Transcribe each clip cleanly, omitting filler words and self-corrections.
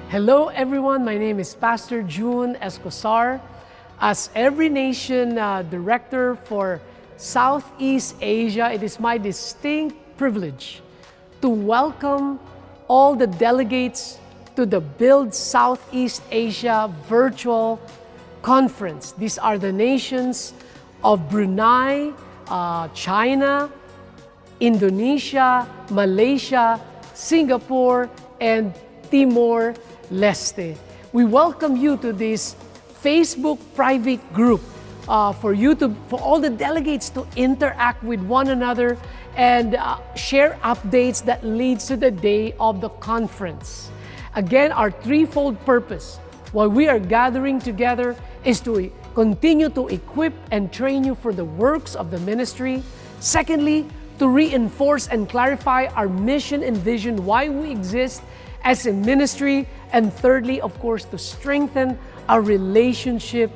Hello everyone, my name is Pastor June Escosar. As Every Nation Director for Southeast Asia, it is my distinct privilege to welcome all the delegates to the Build Southeast Asia Virtual Conference. These are the nations of Brunei, China, Indonesia, Malaysia, Singapore, and Timor-Leste. We welcome you to this Facebook private group for all the delegates to interact with one another and share updates that leads to the day of the conference. Again, our threefold purpose while we are gathering together is to continue to equip and train you for the works of the ministry. Secondly, to reinforce and clarify our mission and vision, why we exist as a ministry. And thirdly, of course, to strengthen our relationship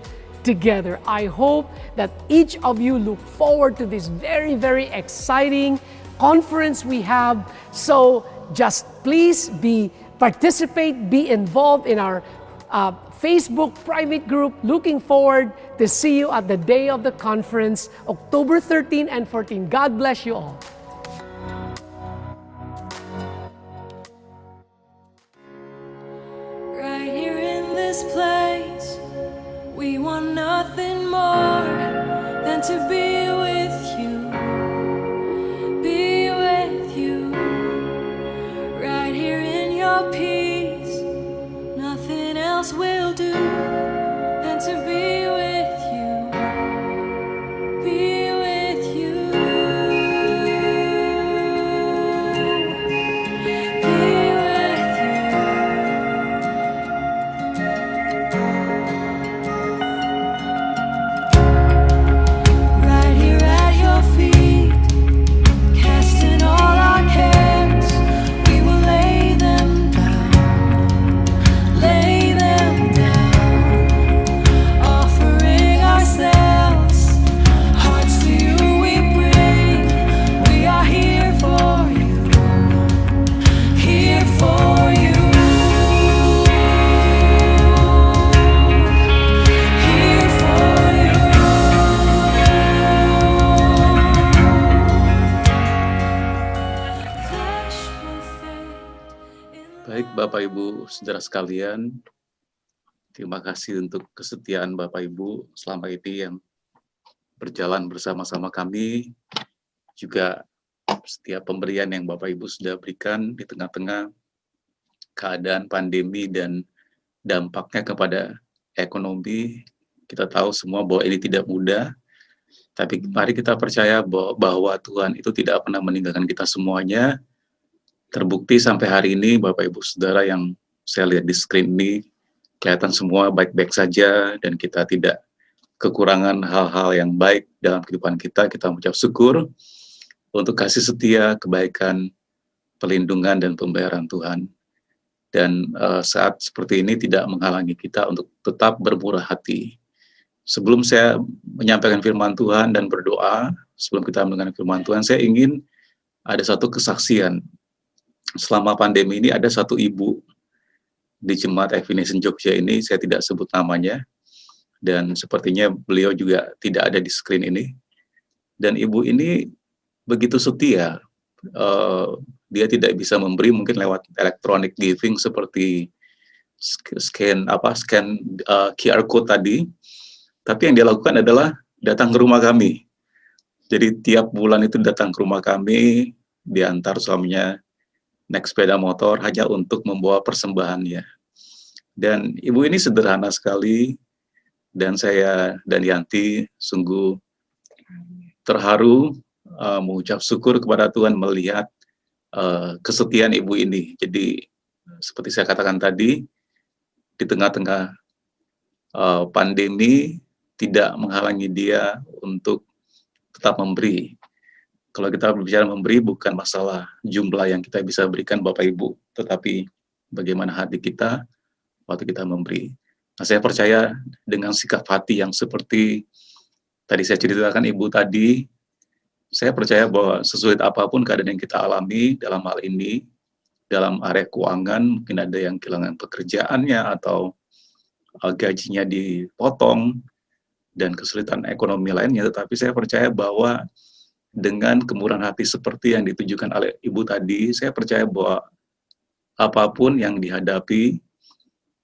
together. I hope that each of you look forward to this very, very exciting conference we have. So just please participate, be involved in our Facebook private group. Looking forward to see you at the day of the conference, October 13 and 14. God bless you all. Right here in this place, we want nothing more than to be with you. Be with you. Right here in your peace, nothing else will do than to be with you. Be with you. Be with you. Right here at your feet, casting all our cares, we will lay them down. Lay them down, offering ourselves, hearts to you we bring. We are here for you, here for you, here for you. Flesh will fade in Baik Bapak Ibu Saudara sekalian, terima kasih untuk kesetiaan Bapak Ibu selama ini yang berjalan bersama-sama kami, juga setiap pemberian yang Bapak Ibu sudah berikan di tengah-tengah keadaan pandemi dan dampaknya kepada ekonomi. Kita tahu semua bahwa ini tidak mudah, tapi mari kita percaya bahwa Tuhan itu tidak pernah meninggalkan kita semuanya. Terbukti sampai hari ini Bapak Ibu Saudara yang saya lihat di screen ini, kelihatan semua baik-baik saja dan kita tidak kekurangan hal-hal yang baik dalam kehidupan kita. Kita mengucap syukur untuk kasih setia, kebaikan, perlindungan, dan pembayaran Tuhan. Dan saat seperti ini tidak menghalangi kita untuk tetap bermurah hati. Sebelum saya menyampaikan firman Tuhan dan berdoa, sebelum kita mendengar firman Tuhan, saya ingin ada satu kesaksian. Selama pandemi ini ada satu ibu di Jemaat Every Nation Jogja ini, saya tidak sebut namanya, dan sepertinya beliau juga tidak ada di screen ini. Dan ibu ini begitu setia, dia tidak bisa memberi mungkin lewat electronic giving seperti scan QR code tadi, tapi yang dia lakukan adalah datang ke rumah kami. Jadi tiap bulan itu datang ke rumah kami, diantar suaminya naik sepeda motor hanya untuk membawa persembahannya. Dan ibu ini sederhana sekali, dan saya dan Yanti sungguh terharu mengucap syukur kepada Tuhan melihat kesetiaan ibu ini. Jadi seperti saya katakan tadi, di tengah-tengah pandemi tidak menghalangi dia untuk tetap memberi. Kalau kita berbicara memberi, bukan masalah jumlah yang kita bisa berikan Bapak Ibu, tetapi bagaimana hati kita waktu kita memberi. Nah, saya percaya dengan sikap hati yang seperti tadi saya ceritakan Ibu tadi, saya percaya bahwa sesulit apapun keadaan yang kita alami dalam hal ini, dalam area keuangan, mungkin ada yang kehilangan pekerjaannya atau gajinya dipotong dan kesulitan ekonomi lainnya, tetapi saya percaya bahwa dengan kemurahan hati seperti yang ditujukan oleh Ibu tadi, saya percaya bahwa apapun yang dihadapi,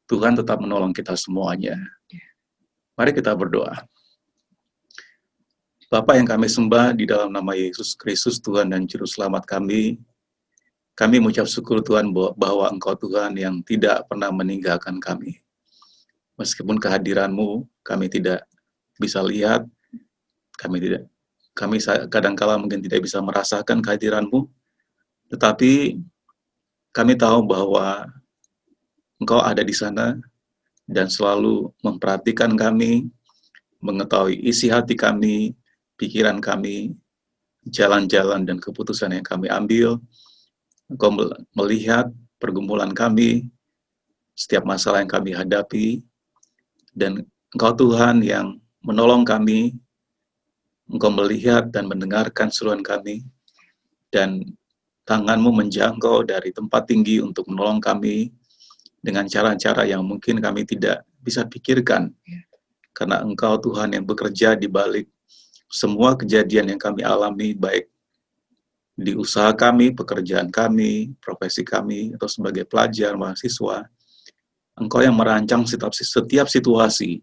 Tuhan tetap menolong kita semuanya. Mari kita berdoa. Bapa yang kami sembah di dalam nama Yesus Kristus, Tuhan dan Juru Selamat kami mengucap syukur Tuhan bahwa Engkau Tuhan yang tidak pernah meninggalkan kami. Meskipun kehadiran-Mu kami tidak bisa lihat, kami kadang-kala mungkin tidak bisa merasakan kehadiran-Mu, tetapi kami tahu bahwa Engkau ada di sana dan selalu memperhatikan kami, mengetahui isi hati kami, pikiran kami, jalan-jalan dan keputusan yang kami ambil. Engkau melihat pergumulan kami, setiap masalah yang kami hadapi, dan Engkau Tuhan yang menolong kami. Engkau melihat dan mendengarkan seruan kami, dan tangan-Mu menjangkau dari tempat tinggi untuk menolong kami dengan cara-cara yang mungkin kami tidak bisa pikirkan. Karena Engkau Tuhan yang bekerja di balik semua kejadian yang kami alami, baik di usaha kami, pekerjaan kami, profesi kami, atau sebagai pelajar, mahasiswa. Engkau yang merancang setiap situasi,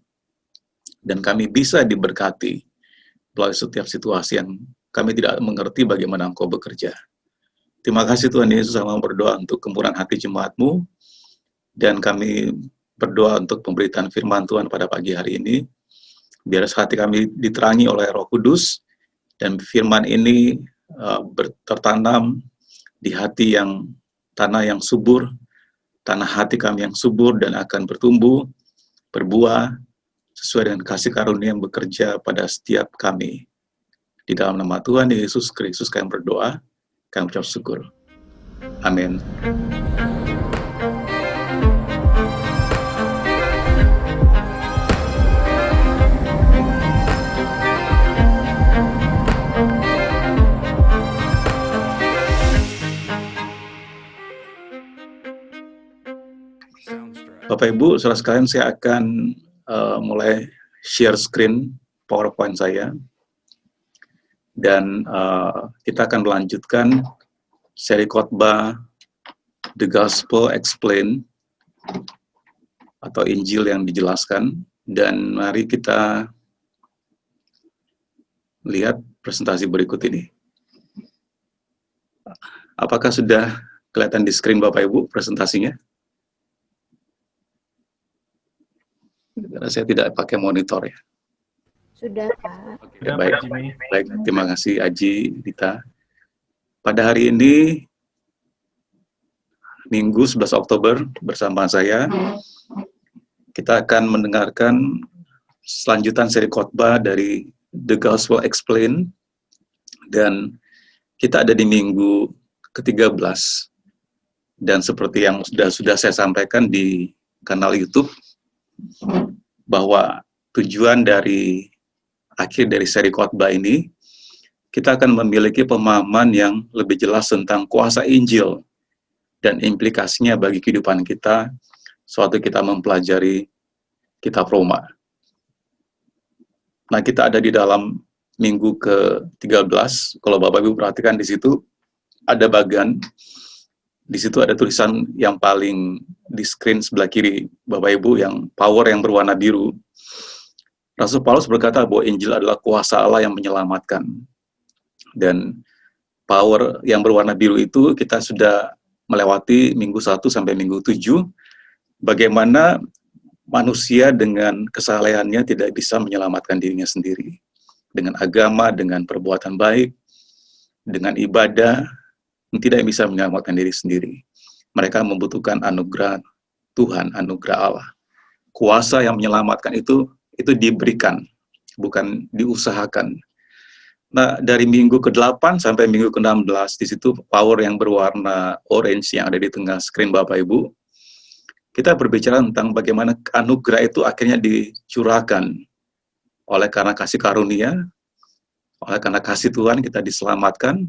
dan kami bisa diberkati melalui setiap situasi yang kami tidak mengerti bagaimana Engkau bekerja. Terima kasih Tuhan Yesus, sama berdoa untuk kemurahan hati jemaat-Mu, dan kami berdoa untuk pemberitaan firman Tuhan pada pagi hari ini. Biar hati kami diterangi oleh Roh Kudus, dan firman ini tertanam di hati tanah yang subur, tanah hati kami yang subur, dan akan bertumbuh, berbuah, sesuai dengan kasih karunia yang bekerja pada setiap kami. Di dalam nama Tuhan Yesus Kristus kami berdoa, kami ucap syukur. Amin. Bapak Ibu, saudara sekalian, saya akan mulai share screen PowerPoint saya, dan kita akan melanjutkan seri khotbah The Gospel Explained, atau Injil yang dijelaskan. Dan mari kita lihat presentasi berikut ini. Apakah sudah kelihatan di screen Bapak Ibu presentasinya? Karena saya tidak pakai monitor ya. Sudah, Pak. Oke, baik, terima kasih Aji, Dita. Pada hari ini, Minggu 11 Oktober, bersama saya, kita akan mendengarkan selanjutan seri khotbah dari The Gospel Explained, dan kita ada di minggu ke-13, dan seperti yang sudah saya sampaikan di kanal YouTube, bahwa tujuan dari akhir dari seri khotbah ini, kita akan memiliki pemahaman yang lebih jelas tentang kuasa Injil dan implikasinya bagi kehidupan kita sewaktu kita mempelajari kitab Roma. Nah, kita ada di dalam minggu ke-13. Kalau Bapak Ibu perhatikan di situ ada bagian, di situ ada tulisan yang paling di screen sebelah kiri Bapak Ibu, yang power yang berwarna biru. Rasul Paulus berkata bahwa Injil adalah kuasa Allah yang menyelamatkan. Dan power yang berwarna biru itu kita sudah melewati minggu 1 sampai minggu 7, bagaimana manusia dengan kesalehannya tidak bisa menyelamatkan dirinya sendiri. Dengan agama, dengan perbuatan baik, dengan ibadah, tidak bisa menyelamatkan diri sendiri. Mereka membutuhkan anugerah Tuhan, anugerah Allah. Kuasa yang menyelamatkan itu diberikan, bukan diusahakan. Nah, dari minggu ke-8 sampai minggu ke-16, di situ power yang berwarna orange yang ada di tengah screen Bapak Ibu, kita berbicara tentang bagaimana anugerah itu akhirnya dicurahkan oleh karena kasih karunia, oleh karena kasih Tuhan kita diselamatkan.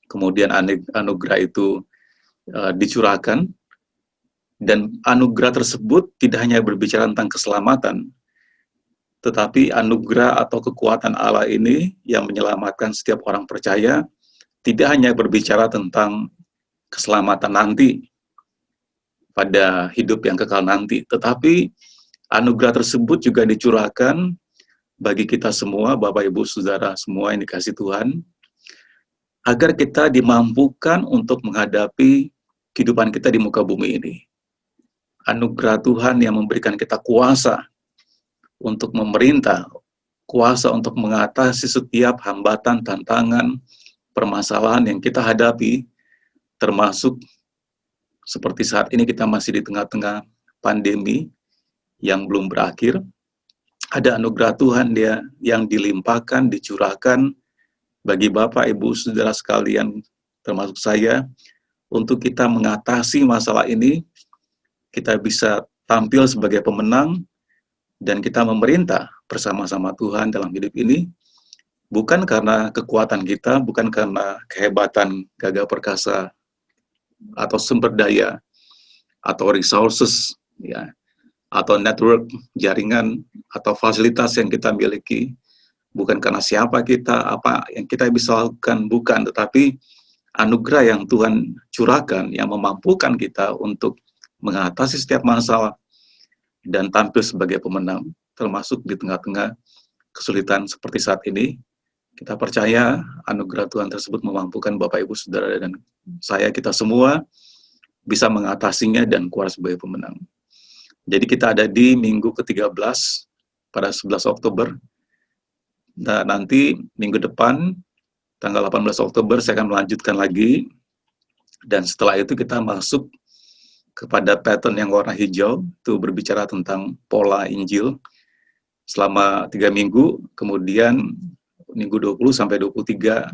Kemudian anugerah itu dicurahkan, dan anugerah tersebut tidak hanya berbicara tentang keselamatan, tetapi anugerah atau kekuatan Allah ini yang menyelamatkan setiap orang percaya tidak hanya berbicara tentang keselamatan nanti, pada hidup yang kekal nanti, tetapi anugerah tersebut juga dicurahkan bagi kita semua, Bapak, Ibu, Saudara semua yang dikasih Tuhan, agar kita dimampukan untuk menghadapi kehidupan kita di muka bumi ini. Anugerah Tuhan yang memberikan kita kuasa untuk memerintah, kuasa untuk mengatasi setiap hambatan, tantangan, permasalahan yang kita hadapi, termasuk seperti saat ini kita masih di tengah-tengah pandemi yang belum berakhir. Ada anugerah Tuhan dia yang dilimpahkan, dicurahkan bagi Bapak, Ibu, Saudara sekalian, termasuk saya, untuk kita mengatasi masalah ini, kita bisa tampil sebagai pemenang, dan kita memerintah bersama-sama Tuhan dalam hidup ini, bukan karena kekuatan kita, bukan karena kehebatan, gagah perkasa, atau sumber daya, atau resources, ya, atau network, jaringan, atau fasilitas yang kita miliki, bukan karena siapa kita, apa yang kita bisa lakukan, bukan, tetapi anugerah yang Tuhan curahkan, yang memampukan kita untuk mengatasi setiap masalah, dan tampil sebagai pemenang, termasuk di tengah-tengah kesulitan seperti saat ini. Kita percaya anugerah Tuhan tersebut memampukan Bapak, Ibu, Saudara, dan saya, kita semua bisa mengatasinya dan keluar sebagai pemenang. Jadi kita ada di minggu ke-13 pada 11 Oktober. Nah, nanti minggu depan, tanggal 18 Oktober, saya akan melanjutkan lagi. Dan setelah itu kita masuk kepada pattern yang warna hijau, itu berbicara tentang pola Injil selama 3 minggu, kemudian minggu 20 sampai 23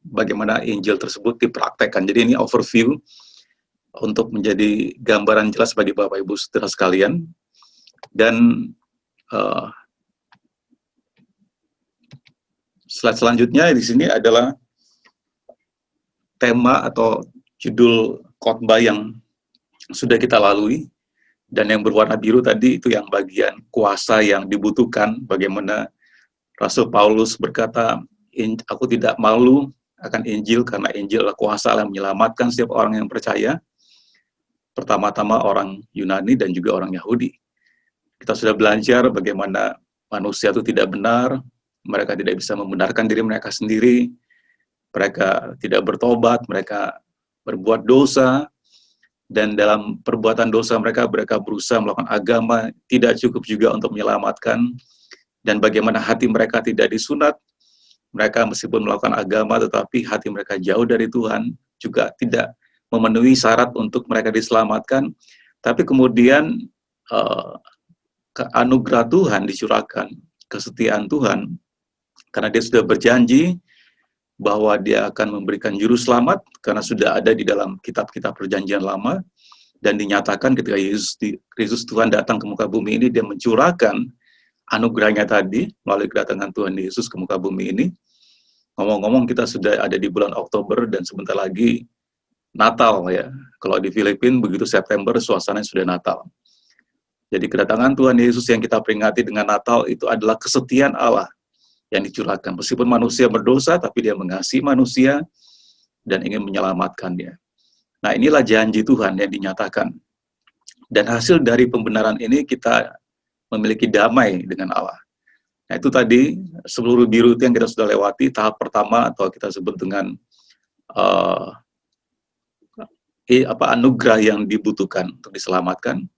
bagaimana Injil tersebut dipraktekkan. Jadi ini overview untuk menjadi gambaran jelas bagi Bapak, Ibu, Saudara sekalian. Dan slide selanjutnya di sini adalah tema atau judul khotbah yang sudah kita lalui, dan yang berwarna biru tadi itu yang bagian kuasa yang dibutuhkan, bagaimana Rasul Paulus berkata, aku tidak malu akan Injil, karena Injil adalah kuasa yang menyelamatkan setiap orang yang percaya, pertama-tama orang Yunani dan juga orang Yahudi. Kita sudah belajar bagaimana manusia itu tidak benar, mereka tidak bisa membenarkan diri mereka sendiri, mereka tidak bertobat, mereka berbuat dosa, dan dalam perbuatan dosa mereka berusaha melakukan agama, tidak cukup juga untuk menyelamatkan, dan bagaimana hati mereka tidak disunat, mereka meskipun melakukan agama, tetapi hati mereka jauh dari Tuhan, juga tidak memenuhi syarat untuk mereka diselamatkan, tapi kemudian anugerah Tuhan dicurahkan, kesetiaan Tuhan, karena dia sudah berjanji bahwa dia akan memberikan juru selamat, karena sudah ada di dalam kitab-kitab perjanjian lama, dan dinyatakan ketika Yesus Tuhan datang ke muka bumi ini, dia mencurahkan anugerahnya tadi, melalui kedatangan Tuhan Yesus ke muka bumi ini. Ngomong-ngomong, kita sudah ada di bulan Oktober, dan sebentar lagi Natal, ya. Kalau di Filipina, begitu September, suasananya sudah Natal. Jadi kedatangan Tuhan Yesus yang kita peringati dengan Natal, itu adalah kesetiaan Allah yang dicurahkan. Meskipun manusia berdosa, tapi dia mengasihi manusia dan ingin menyelamatkannya. Nah, inilah janji Tuhan yang dinyatakan. Dan hasil dari pembenaran ini kita memiliki damai dengan Allah. Nah, itu tadi seluruh biru itu yang kita sudah lewati. Tahap pertama atau kita sebut dengan anugerah yang dibutuhkan untuk diselamatkan.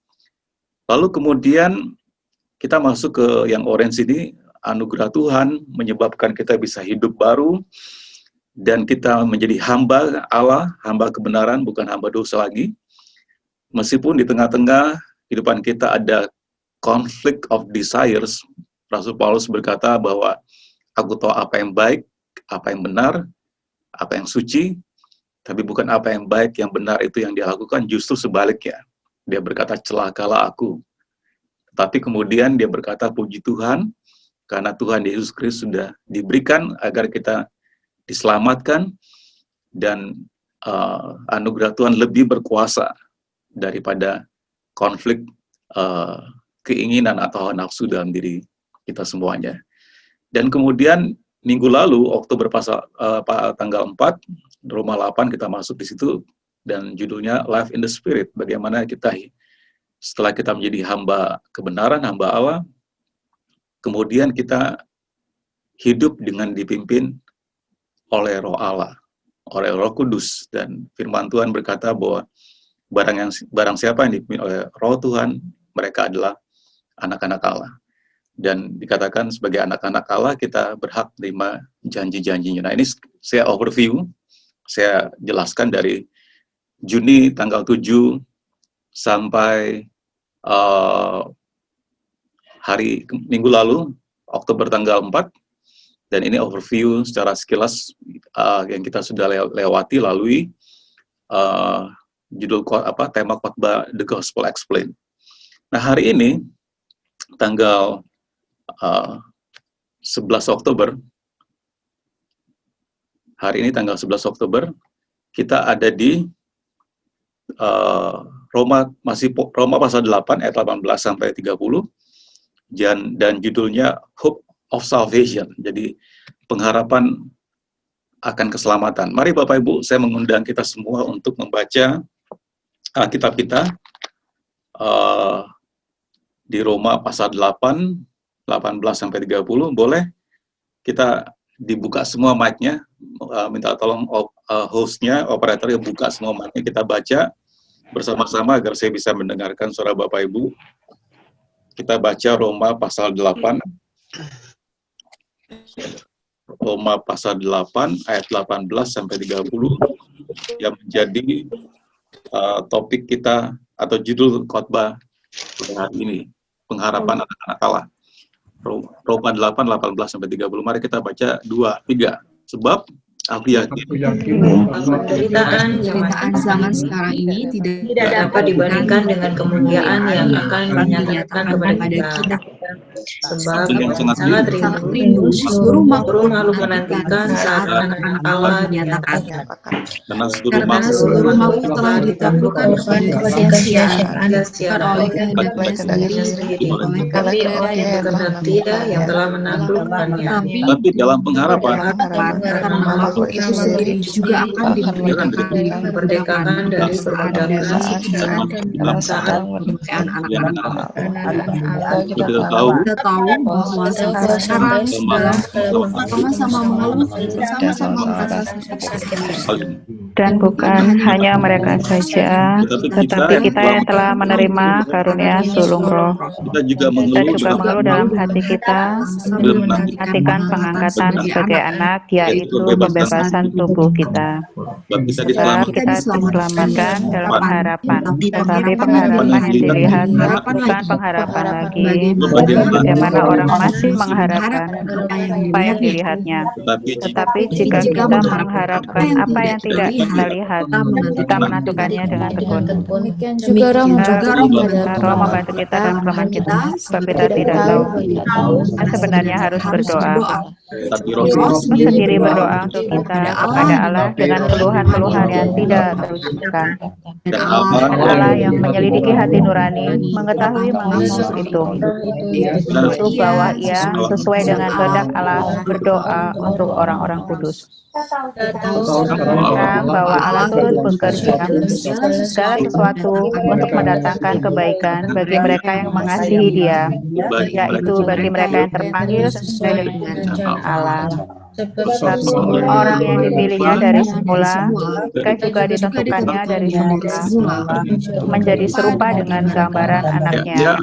Lalu kemudian kita masuk ke yang orange ini, anugerah Tuhan menyebabkan kita bisa hidup baru, dan kita menjadi hamba Allah, hamba kebenaran, bukan hamba dosa lagi. Meskipun di tengah-tengah kehidupan kita ada conflict of desires, Rasul Paulus berkata bahwa aku tahu apa yang baik, apa yang benar, apa yang suci, tapi bukan apa yang baik, yang benar itu yang dia lakukan, justru sebaliknya. Dia berkata, celakalah aku. Tapi kemudian dia berkata, puji Tuhan, karena Tuhan Yesus Kristus sudah diberikan agar kita diselamatkan, dan anugerah Tuhan lebih berkuasa daripada konflik keinginan atau nafsu dalam diri kita semuanya. Dan kemudian minggu lalu, Oktober tanggal 4, Roma 8 kita masuk di situ, dan judulnya Life in the Spirit, bagaimana kita setelah kita menjadi hamba kebenaran, hamba Allah, kemudian kita hidup dengan dipimpin oleh Roh Allah, oleh Roh Kudus. Dan firman Tuhan berkata bahwa barang siapa yang dipimpin oleh Roh Tuhan, mereka adalah anak-anak Allah. Dan dikatakan sebagai anak-anak Allah kita berhak terima janji-janjinya. Nah, ini saya overview, saya jelaskan dari Juni tanggal 7 sampai minggu lalu, Oktober tanggal 4, dan ini overview secara sekilas yang kita sudah lewati lalui judul tema khotbah The Gospel Explained. Nah, hari ini tanggal 11 Oktober, kita ada di Roma pasal 8 ayat 18 sampai 30, dan judulnya Hope of Salvation, jadi pengharapan akan keselamatan. Mari Bapak Ibu, saya mengundang kita semua untuk membaca Alkitab kita di Roma pasal 8, 18 sampai 30. Boleh kita dibuka semua mic-nya, minta tolong host-nya, operatornya buka semua mic-nya, kita baca bersama-sama agar saya bisa mendengarkan suara Bapak Ibu. Kita baca Roma pasal 8, ayat 18 sampai 30, yang menjadi topik kita atau judul khotbah hari ini, pengharapan anak-anak Allah. Roma 8, 18 sampai 30. Mari kita baca 2, 3. Sebab aku yakin penderitaan zaman sekarang ini tidak dapat dibandingkan dengan kemuliaan yang akan dinyatakan kepada kita. Sebab sangat rindu seluruh makhluk menantikan saat anak-anak Allah dinyatakan. karena seluruh makhluk telah ditaklukkan kepada sia-siaan oleh kehendak sendiri oleh mereka yang bersetia yang telah menaklukkannya. tapi dalam pengharapan Karena makhluk itu sendiri juga akan diperdekakan dari perbudakan dalam saat pembuktian anak-anak. kita tahu Kita tahu bahwa sekarang dalam sama-sama mengeluh, sama-sama merasa sakit. Dan bukan hanya mereka saja, tetapi kita yang telah menerima karunia sulung roh. kita juga Kita juga mengeluh dalam hati kita, menantikan pengangkatan sebagai anak, yaitu pembebasan tubuh kita. sebab kita Sebab kita diselamatkan dalam pengharapan, tetapi pengharapan yang dilihat bukan pengharapan lagi, bagaimana orang masih mengharapkan apa yang dilihatnya. Tetapi jika kita mengharapkan apa yang tidak kita lihat, kita menantikannya dengan tekun. Juga Roh Roh membantu kita dalam kelemahan kita, sebab kita tidak tahu. Kita sebenarnya harus berdoa. Roh sendiri berdoa untuk kita kepada Allah dengan keluhan-keluhan yang tidak terucapkan. dan Allah yang menyelidiki hati nurani mengetahui maksud itu bahwa Ia sesuai dengan kehendak Allah berdoa untuk orang-orang kudus. Tentang bahwa Allah turut bekerja segala sesuatu untuk mendatangkan kebaikan bagi mereka yang mengasihi Dia, yaitu bagi mereka yang terpanggil sesuai dengan Allah. Sebab orang yang dipilihnya dari semula, mereka juga ditentukannya dari semula menjadi serupa dengan gambaran anaknya.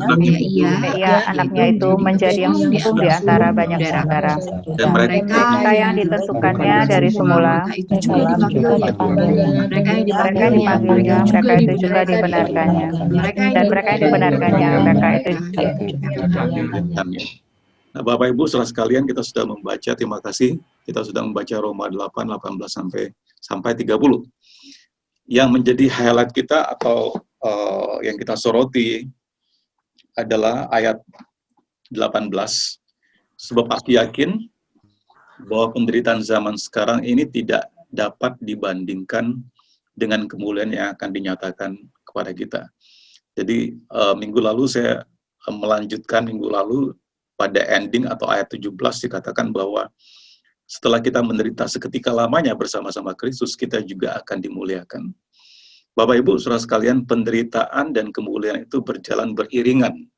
Ia anaknya itu menjadi yang sempurna di antara banyak saudara. dan Mereka yang ditentukannya dari semula, mereka yang dipanggilnya, mereka itu juga dibenarkannya. Dan mereka yang dibenarkannya, mereka itu juga. Nah, Bapak Ibu saudara sekalian, kita sudah membaca, terima kasih. Kita sudah membaca Roma 8, 18 sampai 30. Yang menjadi highlight kita atau yang kita soroti adalah ayat 18. Sebab aku yakin bahwa penderitaan zaman sekarang ini tidak dapat dibandingkan dengan kemuliaan yang akan dinyatakan kepada kita. Jadi minggu lalu saya melanjutkan minggu lalu pada ending atau ayat 17 dikatakan bahwa setelah kita menderita seketika lamanya bersama-sama Kristus, kita juga akan dimuliakan. Bapak Ibu, saudara sekalian, penderitaan dan kemuliaan itu berjalan beriringan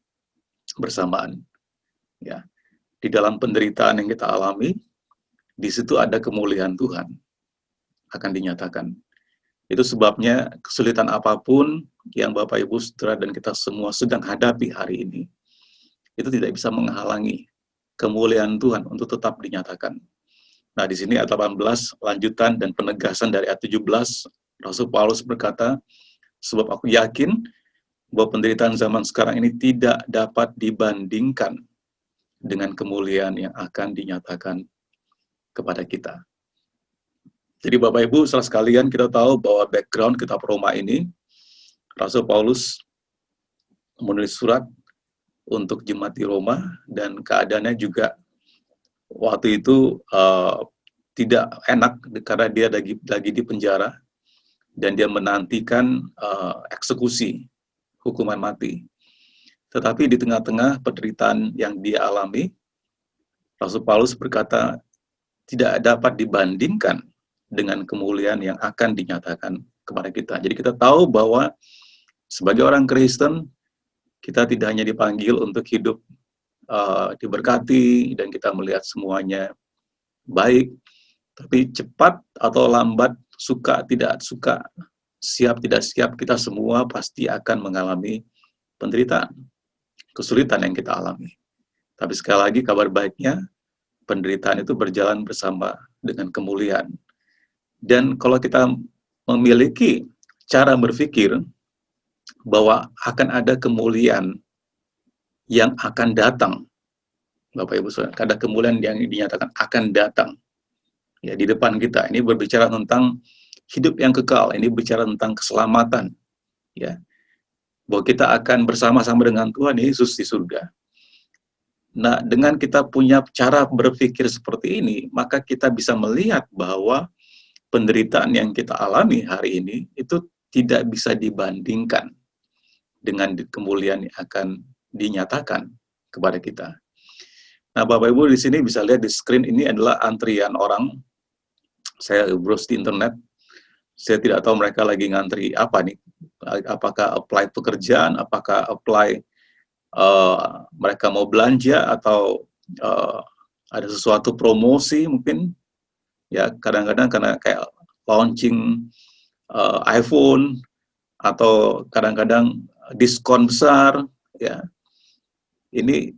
bersamaan. Ya, di dalam penderitaan yang kita alami, di situ ada kemuliaan Tuhan akan dinyatakan. Itu sebabnya kesulitan apapun yang Bapak Ibu Saudara dan kita semua sedang hadapi hari ini, itu tidak bisa menghalangi kemuliaan Tuhan untuk tetap dinyatakan. Nah, di sini ayat 18 lanjutan dan penegasan dari ayat 17, Rasul Paulus berkata, sebab aku yakin bahwa penderitaan zaman sekarang ini tidak dapat dibandingkan dengan kemuliaan yang akan dinyatakan kepada kita. Jadi Bapak Ibu, saudara sekalian, kita tahu bahwa background kitab Roma ini, Rasul Paulus menulis surat untuk jemaat di Roma, dan keadaannya juga waktu itu tidak enak karena dia lagi di penjara, dan dia menantikan eksekusi, hukuman mati. Tetapi di tengah-tengah penderitaan yang dia alami, Rasul Paulus berkata, tidak dapat dibandingkan dengan kemuliaan yang akan dinyatakan kepada kita. Jadi kita tahu bahwa sebagai orang Kristen, kita tidak hanya dipanggil untuk hidup diberkati dan kita melihat semuanya baik, tapi cepat atau lambat, suka tidak suka, siap tidak siap, kita semua pasti akan mengalami penderitaan, kesulitan yang kita alami. Tapi sekali lagi kabar baiknya, penderitaan itu berjalan bersama dengan kemuliaan. Dan kalau kita memiliki cara berpikir bahwa akan ada kemuliaan yang akan datang, Bapak Ibu Saudara, ada kemuliaan yang dinyatakan akan datang ya di depan kita. Ini berbicara tentang hidup yang kekal, ini bicara tentang keselamatan ya. Bahwa kita akan bersama-sama dengan Tuhan Yesus di surga. Nah, dengan kita punya cara berpikir seperti ini, maka kita bisa melihat bahwa penderitaan yang kita alami hari ini itu tidak bisa dibandingkan dengan kemuliaan yang akan dinyatakan kepada kita. Nah, Bapak Ibu di sini bisa lihat di screen ini adalah antrian orang. Saya browse di internet. Saya tidak tahu mereka lagi ngantri apa nih. Apakah apply pekerjaan, apakah apply mereka mau belanja atau ada sesuatu promosi mungkin. Ya, kadang-kadang karena kayak launching iPhone atau kadang-kadang diskon besar, ya. Ini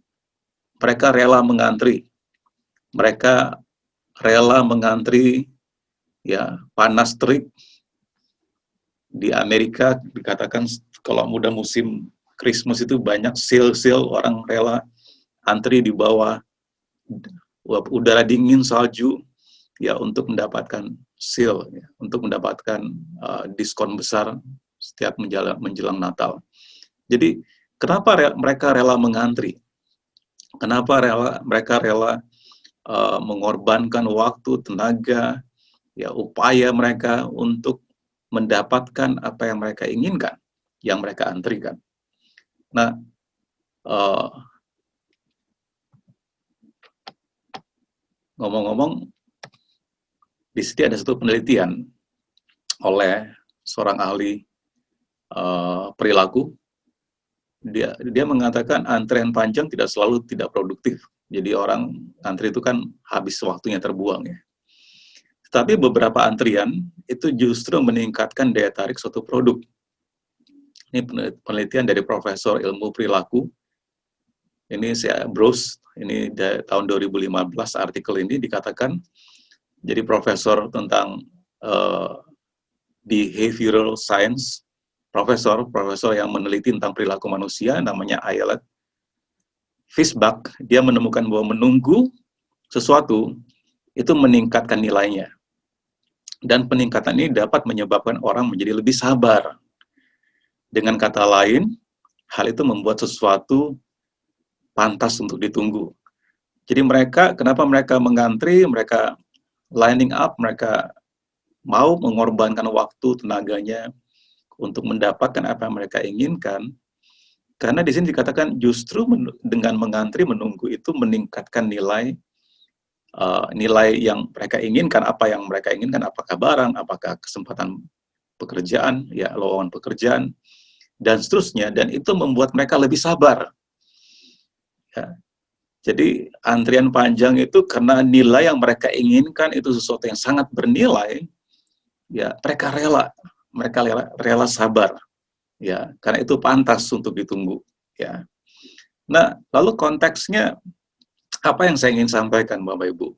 mereka rela mengantri. Mereka rela mengantri, ya, panas terik. Di Amerika dikatakan kalau udah musim Christmas itu banyak sale-sale, orang rela antri di bawah udara dingin, salju, ya, untuk mendapatkan sale, ya, untuk mendapatkan diskon besar setiap menjelang Natal. Jadi, kenapa mereka rela mengantri? Kenapa mereka rela mengorbankan waktu, tenaga, ya, upaya mereka untuk mendapatkan apa yang mereka inginkan, yang mereka antrikan. Nah, ngomong-ngomong, di sini ada satu penelitian oleh seorang ahli perilaku. Dia mengatakan antrean panjang tidak selalu tidak produktif. Jadi orang antri itu kan habis waktunya terbuang ya. Tetapi beberapa antrian itu justru meningkatkan daya tarik suatu produk. Ini penelitian dari Profesor Ilmu Perilaku. Ini saya browse, ini dari tahun 2015 artikel ini dikatakan. Jadi profesor tentang behavioral science, profesor yang meneliti tentang perilaku manusia, namanya Ayelet Fishbach, dia menemukan bahwa menunggu sesuatu itu meningkatkan nilainya. Dan peningkatan ini dapat menyebabkan orang menjadi lebih sabar. Dengan kata lain, hal itu membuat sesuatu pantas untuk ditunggu. Jadi kenapa mereka mengantri, mereka lining up, mereka mau mengorbankan waktu, tenaganya untuk mendapatkan apa yang mereka inginkan. Karena di sini dikatakan justru dengan mengantri menunggu itu meningkatkan nilai yang mereka inginkan, apa yang mereka inginkan, apakah barang, apakah kesempatan pekerjaan, ya lowongan pekerjaan, dan seterusnya. Dan itu membuat mereka lebih sabar. Ya. Jadi antrian panjang itu karena nilai yang mereka inginkan itu sesuatu yang sangat bernilai. Ya, mereka rela sabar. Ya, karena itu pantas untuk ditunggu. Ya. Nah, lalu konteksnya apa yang saya ingin sampaikan, Bapak Ibu?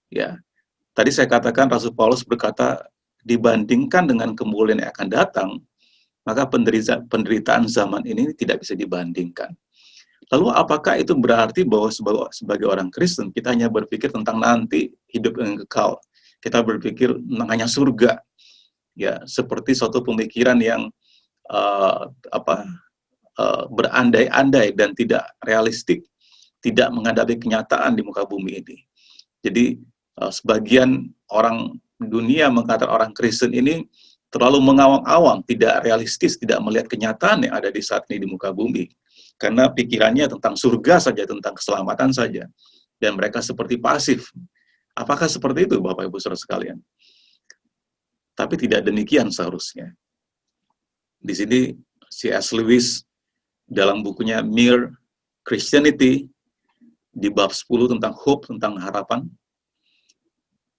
Ya, tadi saya katakan Rasul Paulus berkata, dibandingkan dengan kemuliaan yang akan datang, maka penderitaan zaman ini tidak bisa dibandingkan. Lalu apakah itu berarti bahwa sebagai orang Kristen kita hanya berpikir tentang nanti hidup yang kekal? Kita berpikir tentang hanya surga, ya, seperti suatu pemikiran yang berandai-andai dan tidak realistik, tidak menghadapi kenyataan di muka bumi ini. Jadi sebagian orang dunia mengatakan orang Kristen ini terlalu mengawang-awang, tidak realistis, tidak melihat kenyataan yang ada di saat ini di muka bumi. Karena pikirannya tentang surga saja, tentang keselamatan saja. Dan mereka seperti pasif. Apakah seperti itu, Bapak Ibu Saudara sekalian? Tapi tidak demikian seharusnya. Di sini C.S. Lewis dalam bukunya Mere Christianity, di bab 10 tentang hope, tentang harapan,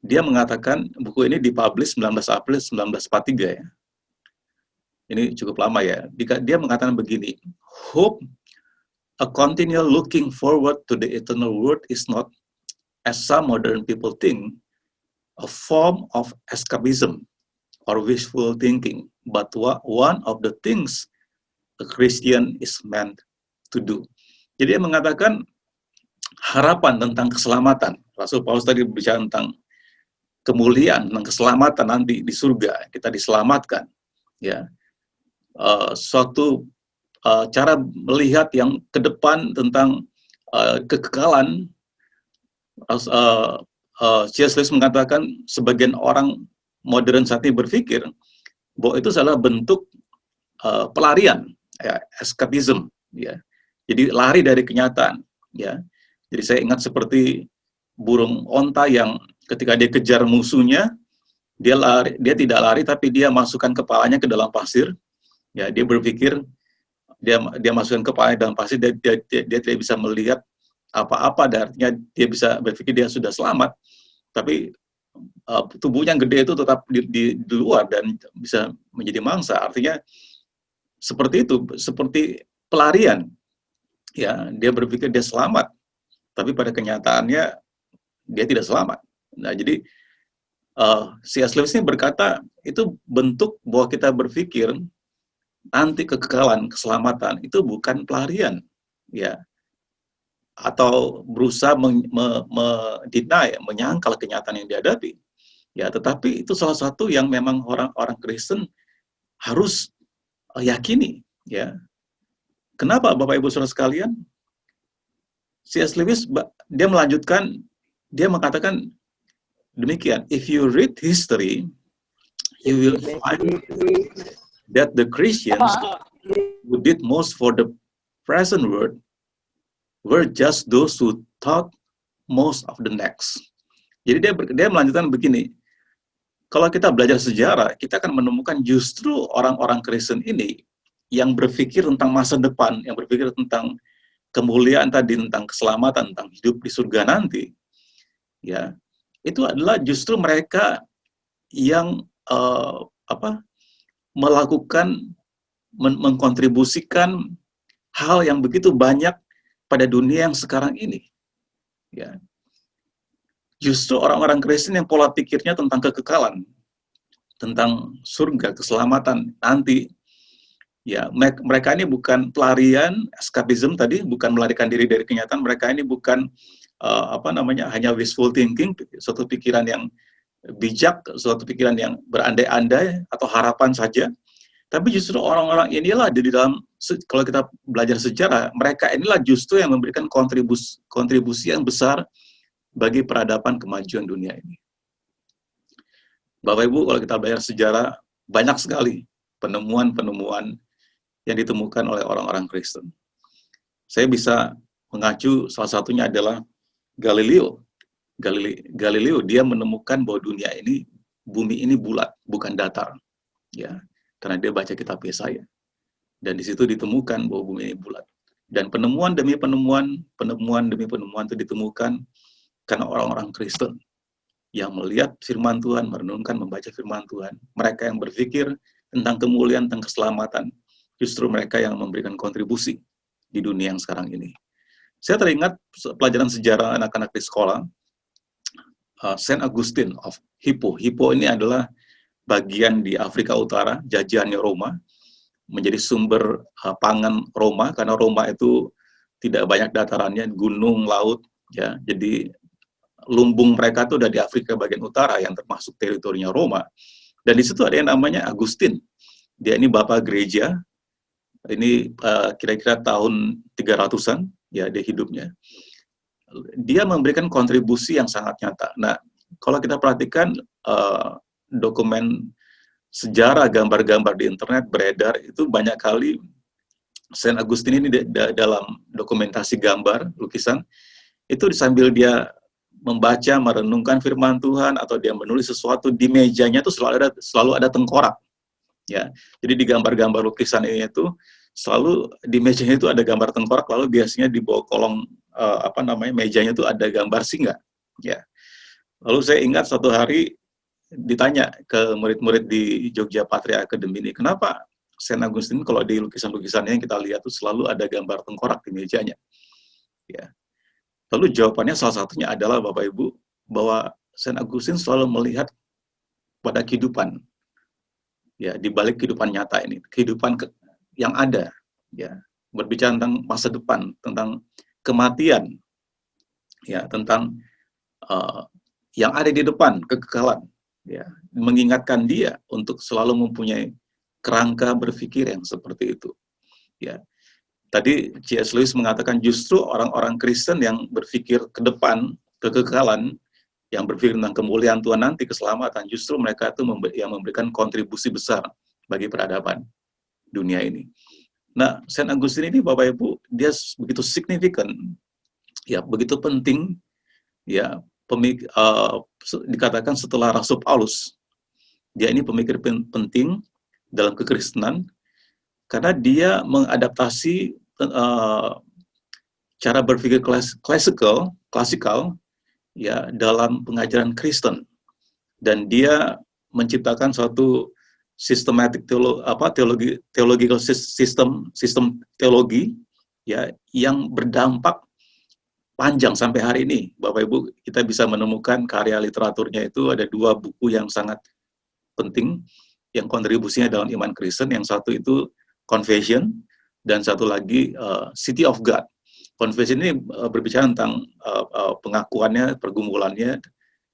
dia mengatakan, buku ini dipublish 19 April 1943 ya. Ini cukup lama ya. Dia mengatakan begini, hope, a continual looking forward to the eternal world is not, as some modern people think, a form of escapism or wishful thinking, but one of the things a Christian is meant to do. Jadi dia mengatakan harapan tentang keselamatan. Rasul Paulus tadi berbicara tentang kemuliaan, tentang keselamatan nanti di surga, kita diselamatkan. Ya, suatu cara melihat yang ke depan tentang kekekalan. C.S. Lewis mengatakan sebagian orang modern saat ini berpikir bahwa itu adalah bentuk pelarian, ya, escapism, ya. Jadi lari dari kenyataan, ya. Jadi saya ingat seperti burung onta yang ketika dia kejar musuhnya, dia tidak lari tapi dia masukkan kepalanya ke dalam pasir. Ya, dia berpikir dia masukkan kepalanya dalam pasir, dia tidak bisa melihat apa-apa, dan artinya dia bisa berpikir dia sudah selamat, tapi tubuhnya yang gede itu tetap di luar dan bisa menjadi mangsa. Artinya seperti itu, seperti pelarian. Ya, dia berpikir dia selamat, tapi pada kenyataannya dia tidak selamat. Nah, jadi C.S. Lewis ini berkata itu bentuk bahwa kita berpikir nanti kekekalan, keselamatan itu bukan pelarian, ya, atau berusaha deny, menyangkal kenyataan yang dihadapi, ya, tetapi itu salah satu yang memang orang Kristen harus yakini, ya. Kenapa, Bapak Ibu Saudara sekalian? C.S. Lewis dia melanjutkan, dia mengatakan demikian, if you read history, you will find that the Christians who did most for the present world were just those who thought most of the next. Jadi dia melanjutkan begini, kalau kita belajar sejarah, kita akan menemukan justru orang-orang Kristen ini yang berpikir tentang masa depan, yang berpikir tentang kemuliaan tadi, tentang keselamatan, tentang hidup di surga nanti. Ya, itu adalah justru mereka yang melakukan, mengkontribusikan hal yang begitu banyak pada dunia yang sekarang ini. Ya. Justru orang-orang Kristen yang pola pikirnya tentang kekekalan, tentang surga, keselamatan nanti, ya, mereka ini bukan pelarian, escapism tadi, bukan melarikan diri dari kenyataan, mereka ini bukan hanya wishful thinking, suatu pikiran yang bijak, suatu pikiran yang berandai-andai atau harapan saja, tapi justru orang-orang inilah di dalam, kalau kita belajar sejarah, mereka inilah justru yang memberikan kontribusi yang besar bagi peradaban kemajuan dunia ini. Bapak Ibu, kalau kita belajar sejarah, banyak sekali penemuan-penemuan yang ditemukan oleh orang-orang Kristen. Saya bisa mengacu, salah satunya adalah Galileo. Galileo, dia menemukan bahwa dunia ini, bumi ini bulat, bukan datar. Ya, karena dia baca kitab Yesaya. Dan di situ ditemukan bahwa bumi ini bulat. Dan penemuan demi penemuan itu ditemukan karena orang-orang Kristen yang melihat firman Tuhan, merenungkan, membaca firman Tuhan. Mereka yang berpikir tentang kemuliaan, tentang keselamatan. Justru mereka yang memberikan kontribusi di dunia yang sekarang ini. Saya teringat pelajaran sejarah anak-anak di sekolah, Saint Augustine of Hippo. Hippo ini adalah bagian di Afrika Utara, jajahannya Roma, menjadi sumber pangan Roma, karena Roma itu tidak banyak datarannya, gunung, laut, ya. Jadi lumbung mereka itu udah di Afrika bagian utara yang termasuk teritorinya Roma. Dan di situ ada yang namanya Agustin. Dia ini bapak gereja. Ini kira-kira tahun 300-an ya dia hidupnya. Dia memberikan kontribusi yang sangat nyata. Nah, kalau kita perhatikan dokumen sejarah, gambar-gambar di internet beredar, itu banyak kali Saint Augustine ini dalam dokumentasi gambar, lukisan, itu sambil dia membaca, merenungkan firman Tuhan, atau dia menulis sesuatu, di mejanya itu selalu ada tengkorak. Ya, jadi di gambar-gambar lukisan ini itu selalu di mejanya itu ada gambar tengkorak, lalu biasanya di bawah kolong mejanya itu ada gambar singa. Ya, lalu saya ingat satu hari ditanya ke murid-murid di Jogja Patria Academy ini, kenapa Saint Augustine kalau di lukisan-lukisannya yang kita lihat itu selalu ada gambar tengkorak di mejanya? Ya. Lalu jawabannya salah satunya adalah Bapak Ibu, bahwa Saint Augustine selalu melihat pada kehidupan, ya, di balik kehidupan nyata ini, kehidupan yang ada, ya, berbicara tentang masa depan, tentang kematian, ya, tentang yang ada di depan, kekekalan. Ya, mengingatkan dia untuk selalu mempunyai kerangka berpikir yang seperti itu. Ya, tadi C.S. Lewis mengatakan justru orang-orang Kristen yang berpikir ke depan, kekekalan, yang berpikir tentang kemuliaan Tuhan nanti, keselamatan, justru mereka itu yang memberikan kontribusi besar bagi peradaban dunia ini. Nah, Saint Augustine ini Bapak Ibu, dia begitu signifikan, ya, begitu penting, ya. Dikatakan setelah Rasul Paulus, dia ini pemikir penting dalam kekristenan karena dia mengadaptasi cara berpikir klasikal ya dalam pengajaran Kristen, dan dia menciptakan suatu sistematik teological sistem teologi ya yang berdampak panjang sampai hari ini. Bapak Ibu, kita bisa menemukan karya literaturnya itu ada 2 buku yang sangat penting, yang kontribusinya dalam iman Kristen. Yang satu itu Confession, dan satu lagi City of God. Confession ini berbicara tentang pengakuannya, pergumulannya,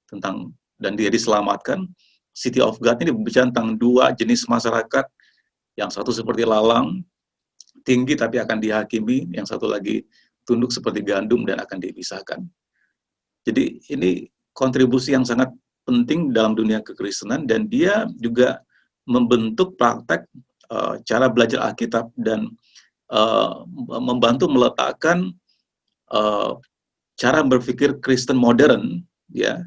tentang dan dia diselamatkan. City of God ini berbicara tentang 2 jenis masyarakat, yang satu seperti lalang, tinggi tapi akan dihakimi, yang satu lagi tunduk seperti gandum dan akan dipisahkan. Jadi ini kontribusi yang sangat penting dalam dunia kekristenan, dan dia juga membentuk praktek cara belajar Alkitab dan membantu meletakkan cara berpikir Kristen modern ya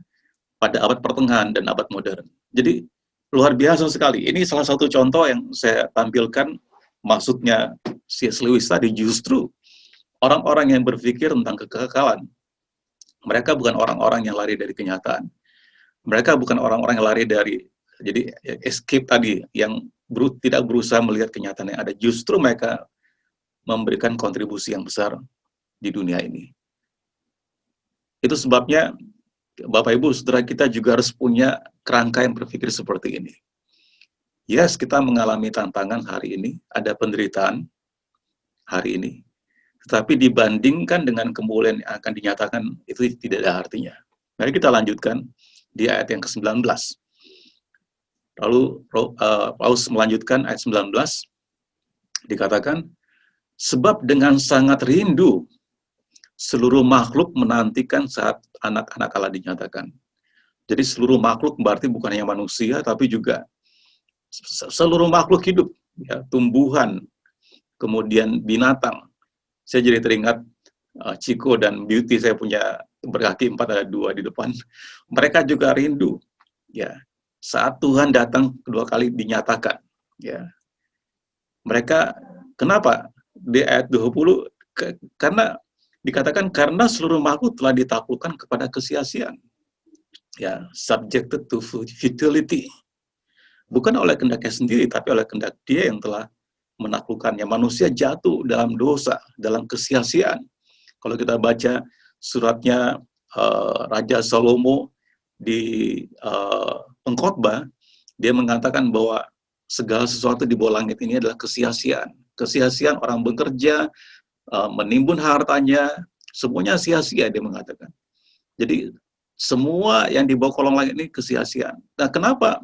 pada abad pertengahan dan abad modern. Jadi luar biasa sekali. Ini salah satu contoh yang saya tampilkan, maksudnya C.S. Lewis tadi, justru orang-orang yang berpikir tentang kekekalan, mereka bukan orang-orang yang lari dari kenyataan. Mereka bukan orang-orang yang lari dari, jadi escape tadi, yang tidak berusaha melihat kenyataan yang ada. Justru mereka memberikan kontribusi yang besar di dunia ini. Itu sebabnya, Bapak Ibu, saudara, kita juga harus punya kerangka yang berpikir seperti ini. Yes, kita mengalami tantangan hari ini, ada penderitaan hari ini. Tetapi dibandingkan dengan kemuliaan yang akan dinyatakan, itu tidak ada artinya. Mari kita lanjutkan di ayat yang ke-19. Lalu Paulus melanjutkan ayat 19, dikatakan, sebab dengan sangat rindu, seluruh makhluk menantikan saat anak-anak Allah dinyatakan. Jadi seluruh makhluk berarti bukan hanya manusia, tapi juga seluruh makhluk hidup, ya, tumbuhan, kemudian binatang. Saya jadi teringat Chico dan Beauty, saya punya berkaki 4, ada 2 di depan. Mereka juga rindu, ya, saat Tuhan datang kedua kali dinyatakan, ya. Mereka, kenapa? Di ayat 20, karena dikatakan karena seluruh makhluk telah ditaklukkan kepada kesia-siaan. Ya, subjected to futility. Bukan oleh kehendaknya sendiri, tapi oleh kehendak Dia yang telah menaklukkannya. Manusia jatuh dalam dosa, dalam kesia-siaan. Kalau kita baca suratnya Raja Salomo di Pengkhotbah, dia mengatakan bahwa segala sesuatu di bawah langit ini adalah kesia-siaan. Kesia-siaan orang bekerja, menimbun hartanya, semuanya sia-sia, dia mengatakan. Jadi semua yang di bawah kolong langit ini kesia-siaan. Nah, kenapa?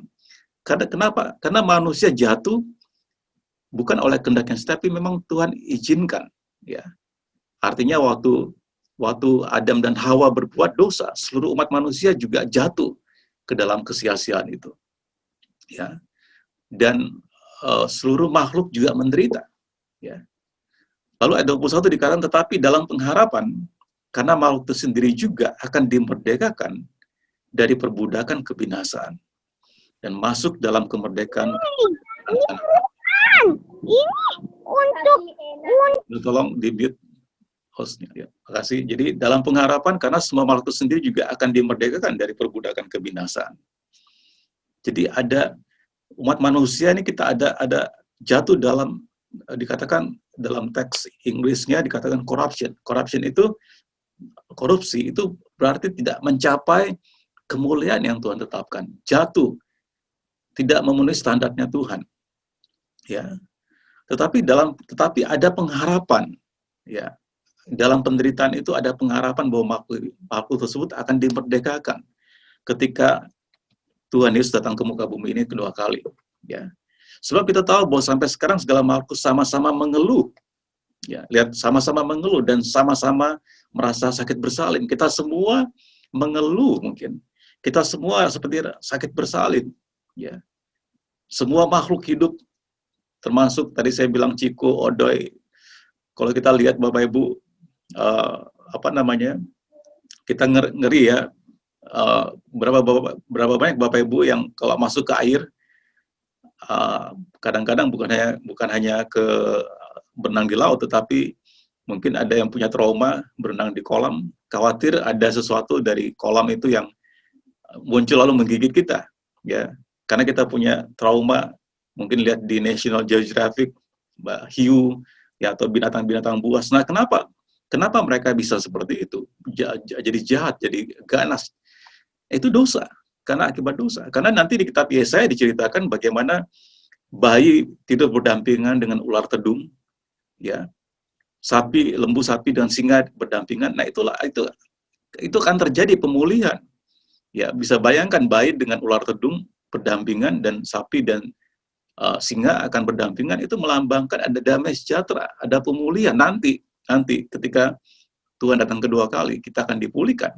Karena manusia jatuh bukan oleh kehendaknya, tapi memang Tuhan izinkan, ya. Artinya waktu Adam dan Hawa berbuat dosa, seluruh umat manusia juga jatuh ke dalam kesia-siaan itu. Ya. Dan seluruh makhluk juga menderita, ya. Lalu ayat 21 dikatakan, tetapi dalam pengharapan, karena makhluk itu sendiri juga akan dimerdekakan dari perbudakan kebinasaan dan masuk dalam kemerdekaan. Tolong di-mute hostnya, ya. Makasih. Jadi dalam pengharapan, karena semua makhluk itu sendiri juga akan dimerdekakan dari perbudakan kebinasaan. Jadi ada umat manusia ini, kita ada jatuh dalam, dikatakan dalam teks Inggrisnya dikatakan corruption. Corruption itu, korupsi itu berarti tidak mencapai kemuliaan yang Tuhan tetapkan. Jatuh, tidak memenuhi standarnya Tuhan. Ya. Tetapi ada pengharapan, ya. Dalam penderitaan itu ada pengharapan bahwa makhluk tersebut akan dimerdekakan ketika Tuhan Yesus datang ke muka bumi ini kedua kali, ya. Sebab kita tahu bahwa sampai sekarang segala makhluk sama-sama mengeluh, ya. Lihat, sama-sama mengeluh dan sama-sama merasa sakit bersalin. Kita semua mengeluh mungkin. Kita semua seperti sakit bersalin, ya. Semua makhluk hidup, termasuk tadi saya bilang Chico, Odoy. Kalau kita lihat Bapak Ibu, kita ngeri, ya. Berapa banyak Bapak Ibu yang kalau masuk ke air, kadang-kadang bukan hanya ke berenang di laut, tetapi mungkin ada yang punya trauma berenang di kolam, khawatir ada sesuatu dari kolam itu yang muncul lalu menggigit kita, ya. Karena kita punya trauma, mungkin lihat di National Geographic, hiu, ya, atau binatang-binatang buas. Nah, kenapa mereka bisa seperti itu? Jadi jahat, jadi ganas. Itu dosa, karena akibat dosa. Karena nanti di kitab Yesaya diceritakan bagaimana bayi tidur berdampingan dengan ular tedung, ya. Lembu sapi dan singa berdampingan. Nah, itu akan terjadi pemulihan. Ya, bisa bayangkan bayi dengan ular tedung berdampingan dan sapi dan singa akan berdampingan, itu melambangkan ada damai sejahtera, ada pemulihan nanti ketika Tuhan datang kedua kali, kita akan dipulihkan.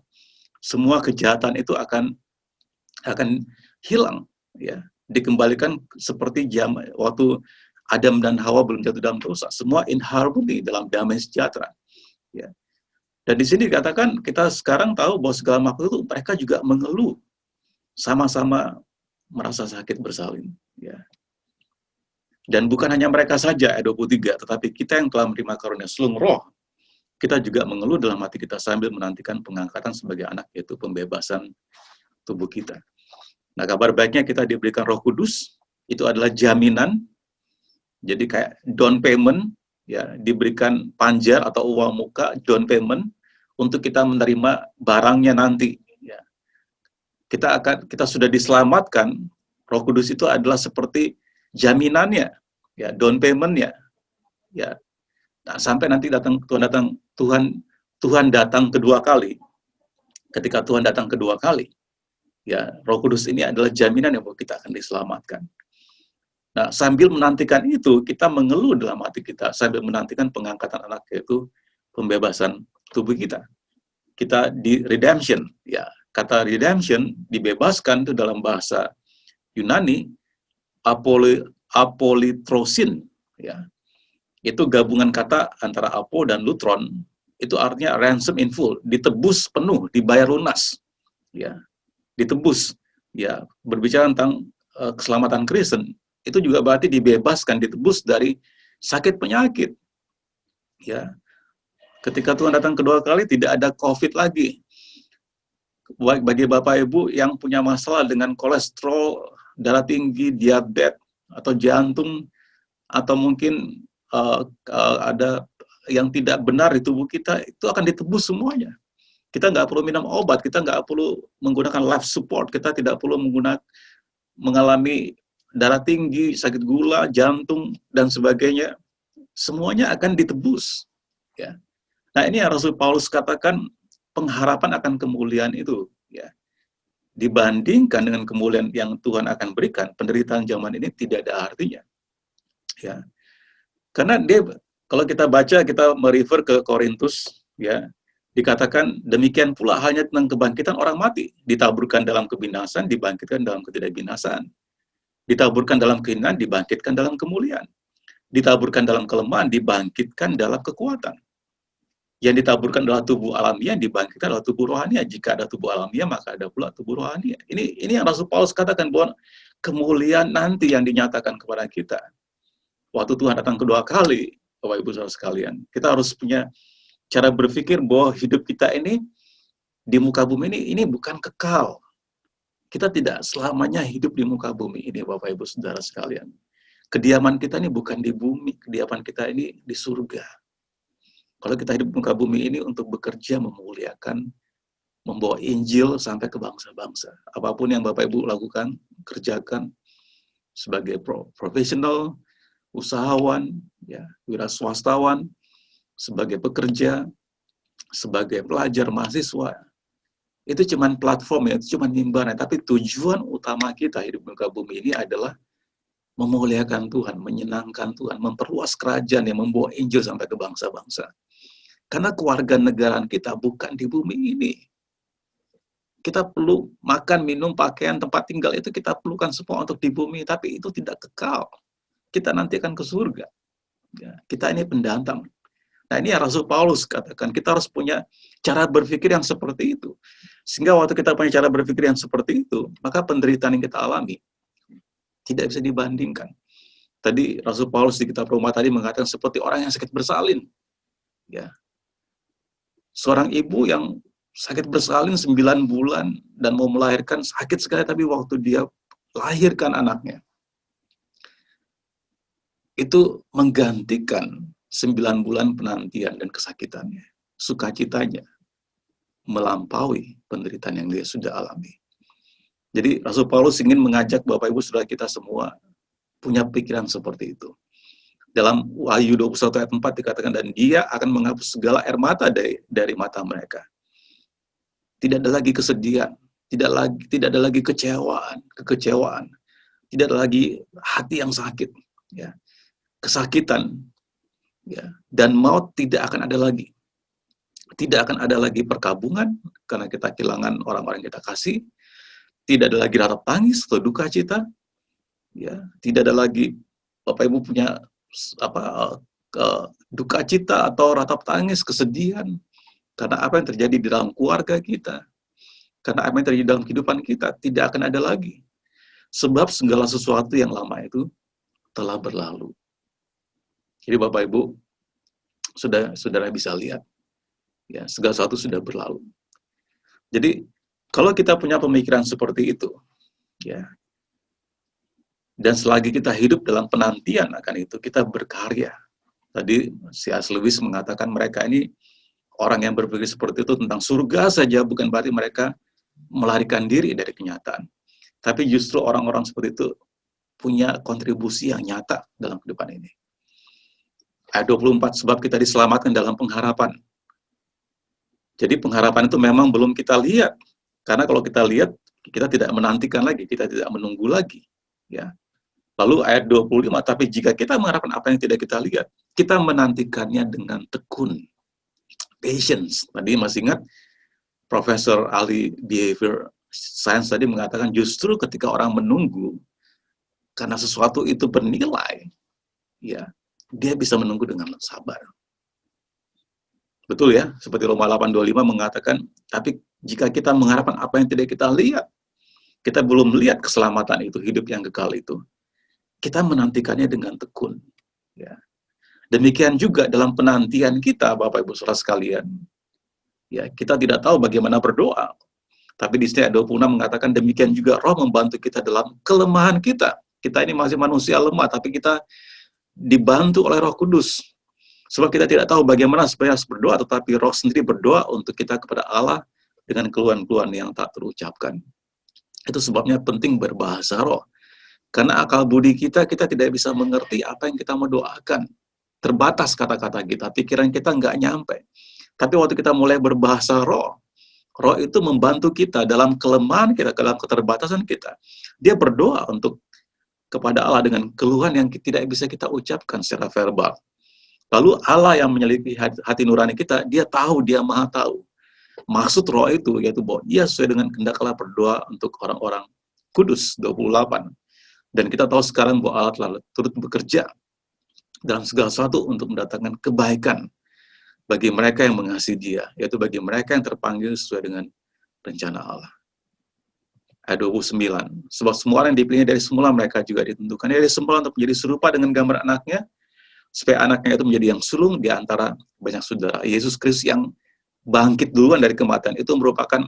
Semua kejahatan itu akan hilang, ya, dikembalikan seperti waktu Adam dan Hawa belum jatuh dalam dosa, semua in harmony, dalam damai sejahtera, ya. Dan di sini dikatakan, kita sekarang tahu bahwa segala makhluk itu mereka juga mengeluh, sama-sama merasa sakit bersalin, ya. Dan bukan hanya mereka saja, ayat 23, tetapi kita yang telah menerima karunia sulung roh, kita juga mengeluh dalam hati kita sambil menantikan pengangkatan sebagai anak, yaitu pembebasan tubuh kita. Nah, kabar baiknya kita diberikan Roh Kudus, itu adalah jaminan, jadi kayak down payment, ya, diberikan panjar atau uang muka, down payment, untuk kita menerima barangnya nanti, ya. Kita sudah diselamatkan, Roh Kudus itu adalah seperti jaminannya, ya, down payment-nya, ya. Nah, sampai nanti Tuhan datang kedua kali. Ketika Tuhan datang kedua kali, ya, Roh Kudus ini adalah jaminan yang bahwa kita akan diselamatkan. Nah, sambil menantikan itu, kita mengeluh dalam hati kita sambil menantikan pengangkatan anak, yaitu pembebasan tubuh kita. Kita di redemption, ya, kata redemption, dibebaskan, itu dalam bahasa Yunani, apolitrosin, ya. Itu gabungan kata antara apo dan lutron, itu artinya ransom in full, ditebus penuh, dibayar lunas, ya, ditebus, ya. Berbicara tentang keselamatan Kristen, itu juga berarti dibebaskan, ditebus dari sakit penyakit, ya. Ketika Tuhan datang kedua kali, tidak ada COVID lagi. Bagi Bapak Ibu yang punya masalah dengan kolesterol, darah tinggi, diabetes, atau jantung, atau mungkin ada yang tidak benar di tubuh kita, itu akan ditebus semuanya. Kita nggak perlu minum obat, kita nggak perlu menggunakan life support, kita tidak perlu mengalami darah tinggi, sakit gula, jantung, dan sebagainya. Semuanya akan ditebus. Ya. Nah, ini yang Rasul Paulus katakan, pengharapan akan kemuliaan itu. Ya. Dibandingkan dengan kemuliaan yang Tuhan akan berikan, penderitaan zaman ini tidak ada artinya. Ya. Karena kalau kita baca, kita merefer ke Korintus, ya, dikatakan demikian pula hanya tentang kebangkitan orang mati, ditaburkan dalam kebinasan, dibangkitkan dalam ketidakbinasaan, ditaburkan dalam kehinaan, dibangkitkan dalam kemuliaan, ditaburkan dalam kelemahan, dibangkitkan dalam kekuatan. Yang ditaburkan adalah tubuh alamiah, dibangkitkan adalah tubuh rohania. Jika ada tubuh alamiah, maka ada pula tubuh rohania. Ini yang Rasul Paulus katakan, bahwa kemuliaan nanti yang dinyatakan kepada kita waktu Tuhan datang kedua kali, Bapak Ibu Saudara sekalian. Kita harus punya cara berpikir bahwa hidup kita ini di muka bumi ini bukan kekal. Kita tidak selamanya hidup di muka bumi ini, Bapak Ibu Saudara sekalian. Kediaman kita ini bukan di bumi, kediaman kita ini di surga. Kalau kita hidup di muka bumi ini untuk bekerja, memuliakan, membawa Injil sampai ke bangsa-bangsa. Apapun yang Bapak Ibu lakukan, kerjakan sebagai profesional, usahawan, ya, wira swastawan, sebagai pekerja, sebagai pelajar, mahasiswa, itu cuma platform, ya, itu cuma imbalan. Tapi tujuan utama kita hidup di muka bumi ini adalah memuliakan Tuhan, menyenangkan Tuhan, memperluas kerajaan yang membawa Injil sampai ke bangsa-bangsa. Karena keluarga negaraan kita bukan di bumi ini. Kita perlu makan, minum, pakaian, tempat tinggal, itu kita perlukan semua untuk di bumi, tapi itu tidak kekal. Kita nanti akan ke surga. Ya, kita ini pendatang. Nah, ini yang Rasul Paulus katakan, kita harus punya cara berpikir yang seperti itu. Sehingga waktu kita punya cara berpikir yang seperti itu, maka penderitaan yang kita alami tidak bisa dibandingkan. Tadi Rasul Paulus di kitab Roma tadi mengatakan seperti orang yang sakit bersalin. Ya. Seorang ibu yang sakit bersalin 9 bulan dan mau melahirkan, sakit sekali, tapi waktu dia lahirkan anaknya, itu menggantikan 9 bulan penantian dan kesakitannya. Sukacitanya melampaui penderitaan yang dia sudah alami. Jadi Rasul Paulus ingin mengajak Bapak Ibu Saudara kita semua punya pikiran seperti itu. Dalam Wahyu 21 ayat 4 dikatakan, dan dia akan menghapus segala air mata dari mata mereka. Tidak ada lagi kesedihan, tidak ada lagi kekecewaan, tidak ada lagi hati yang sakit, ya. Kesakitan, ya, dan maut tidak akan ada lagi. Tidak akan ada lagi perkabungan karena kita kehilangan orang-orang yang kita kasih. Tidak ada lagi ratap tangis atau duka cita, ya. Tidak ada lagi Bapak Ibu punya duka cita atau ratap tangis, kesedihan karena apa yang terjadi di dalam keluarga kita, karena apa yang terjadi dalam kehidupan kita, tidak akan ada lagi. Sebab segala sesuatu yang lama itu telah berlalu. Jadi Bapak Ibu, saudara bisa lihat, ya, segala sesuatu sudah berlalu. Jadi kalau kita punya pemikiran seperti itu, ya, dan selagi kita hidup dalam penantian akan itu, kita berkarya. Tadi C.S. Lewis mengatakan mereka ini orang yang berpikir seperti itu tentang surga saja, bukan berarti mereka melarikan diri dari kenyataan. Tapi justru orang-orang seperti itu punya kontribusi yang nyata dalam kehidupan ini. Ayat 24, sebab kita diselamatkan dalam pengharapan. Jadi pengharapan itu memang belum kita lihat. Karena kalau kita lihat, kita tidak menantikan lagi, kita tidak menunggu lagi. Ya. Lalu ayat 25, tapi jika kita mengharapkan apa yang tidak kita lihat, kita menantikannya dengan tekun. Patience. Tadi masih ingat, Profesor ahli behavior science tadi mengatakan justru ketika orang menunggu karena sesuatu itu bernilai, ya, dia bisa menunggu dengan sabar. Betul ya, seperti Roma 8:25 mengatakan, tapi jika kita mengharapkan apa yang tidak kita lihat, kita belum melihat keselamatan itu, hidup yang kekal itu, kita menantikannya dengan tekun. Ya. Demikian juga dalam penantian kita, Bapak Ibu Saudara sekalian, ya, kita tidak tahu bagaimana berdoa. Tapi di sini ayat 26 mengatakan demikian juga Roh membantu kita dalam kelemahan kita. Kita ini masih manusia lemah, tapi kita dibantu oleh Roh Kudus. Sebab kita tidak tahu bagaimana supaya harus berdoa, tetapi Roh sendiri berdoa untuk kita kepada Allah dengan keluhan-keluhan yang tak terucapkan. Itu sebabnya penting berbahasa roh. Karena akal budi kita tidak bisa mengerti apa yang kita mau doakan. Terbatas kata-kata kita, pikiran kita nggak nyampe. Tapi waktu kita mulai berbahasa roh, roh itu membantu kita dalam kelemahan kita, dalam keterbatasan kita. Dia berdoa untuk kepada Allah dengan keluhan yang tidak bisa kita ucapkan secara verbal. Lalu Allah yang menyelidiki hati nurani kita, dia tahu, dia maha tahu. Maksud roh itu, yaitu bahwa dia sesuai dengan kehendak Allah berdoa untuk orang-orang kudus, 28. Dan kita tahu sekarang bahwa Allah telah turut bekerja dalam segala sesuatu untuk mendatangkan kebaikan bagi mereka yang mengasihi dia, yaitu bagi mereka yang terpanggil sesuai dengan rencana Allah. Ayat 29. Sebab semua orang yang dipilih dari semula mereka juga ditentukan dari semula untuk menjadi serupa dengan gambar anaknya, supaya anaknya itu menjadi yang sulung di antara banyak saudara. Yesus Kristus yang bangkit duluan dari kematian itu merupakan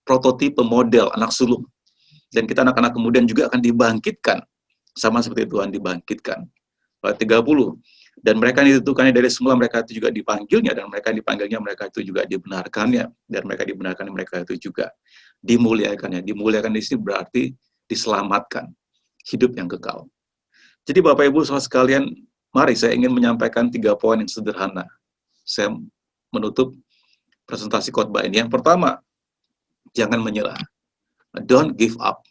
prototipe model anak sulung. Dan kita anak-anak kemudian juga akan dibangkitkan, sama seperti Tuhan dibangkitkan. Ayat 30. Dan mereka yang ditentukannya dari semula mereka itu juga dipanggilnya, dan mereka yang dipanggilnya mereka itu juga dibenarkannya, dan mereka dibenarkan mereka itu juga dimuliakannya. Dimuliakan di sini berarti diselamatkan, hidup yang kekal. Jadi Bapak Ibu saudara sekalian, mari saya ingin menyampaikan 3 poin yang sederhana. Saya menutup presentasi khotbah ini. Yang pertama, jangan menyerah. Don't give up.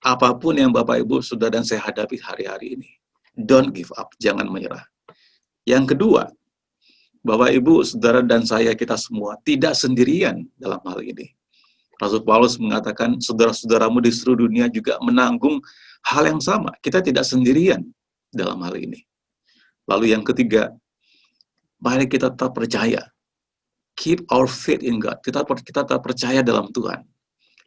Apapun yang Bapak Ibu saudara dan saya hadapi hari-hari ini, don't give up, jangan menyerah. Yang kedua, Bapak Ibu saudara dan saya, kita semua tidak sendirian dalam hal ini. Rasul Paulus mengatakan, saudara-saudaramu di seluruh dunia juga menanggung hal yang sama. Kita tidak sendirian dalam hal ini. Lalu yang ketiga, mari kita tetap percaya. Keep our faith in God. Kita tetap percaya dalam Tuhan.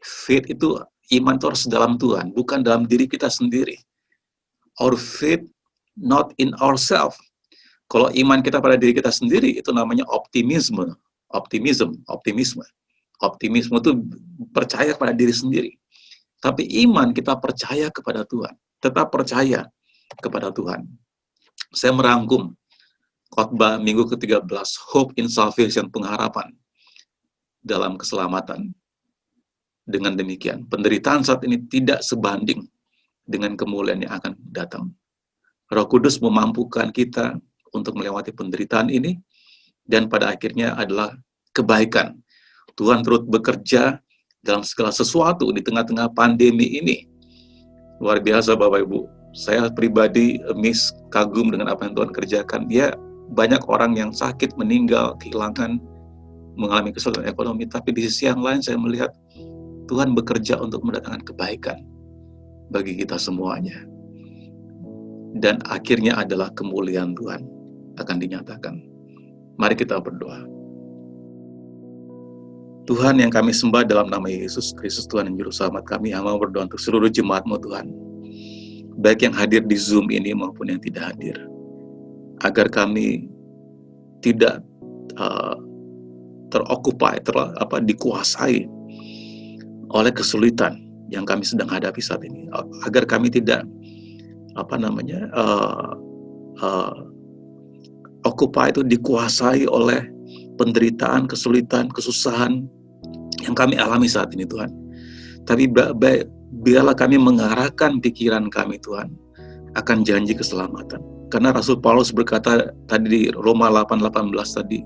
Faith itu, iman itu harus dalam Tuhan, bukan dalam diri kita sendiri. Our faith not in ourselves. Kalau iman kita pada diri kita sendiri, itu namanya optimisme. Optimisme itu percaya pada diri sendiri. Tapi iman kita percaya kepada Tuhan. Tetap percaya kepada Tuhan. Saya merangkum khotbah minggu ke-13, Hope in Salvation, pengharapan dalam keselamatan. Dengan demikian, penderitaan saat ini tidak sebanding dengan kemuliaan yang akan datang. Roh Kudus memampukan kita untuk melewati penderitaan ini, dan pada akhirnya adalah kebaikan. Tuhan turut bekerja dalam segala sesuatu di tengah-tengah pandemi ini. Luar biasa Bapak Ibu. Saya pribadi kagum dengan apa yang Tuhan kerjakan. Ya, banyak orang yang sakit, meninggal, kehilangan, mengalami kesulitan ekonomi. Tapi di sisi yang lain saya melihat Tuhan bekerja untuk mendatangkan kebaikan bagi kita semuanya. Dan akhirnya adalah kemuliaan Tuhan akan dinyatakan. Mari kita berdoa. Tuhan yang kami sembah dalam nama Yesus Kristus, Tuhan yang Juru Selamat kami, hamba berdoa untuk seluruh jemaat-Mu Tuhan, baik yang hadir di Zoom ini maupun yang tidak hadir, agar kami tidak dikuasai oleh kesulitan yang kami sedang hadapi saat ini, agar kami tidak dikuasai oleh penderitaan, kesulitan, kesusahan yang kami alami saat ini Tuhan. Tapi biarlah kami mengarahkan pikiran kami Tuhan akan janji keselamatan. Karena Rasul Paulus berkata tadi di Roma 8:18 tadi,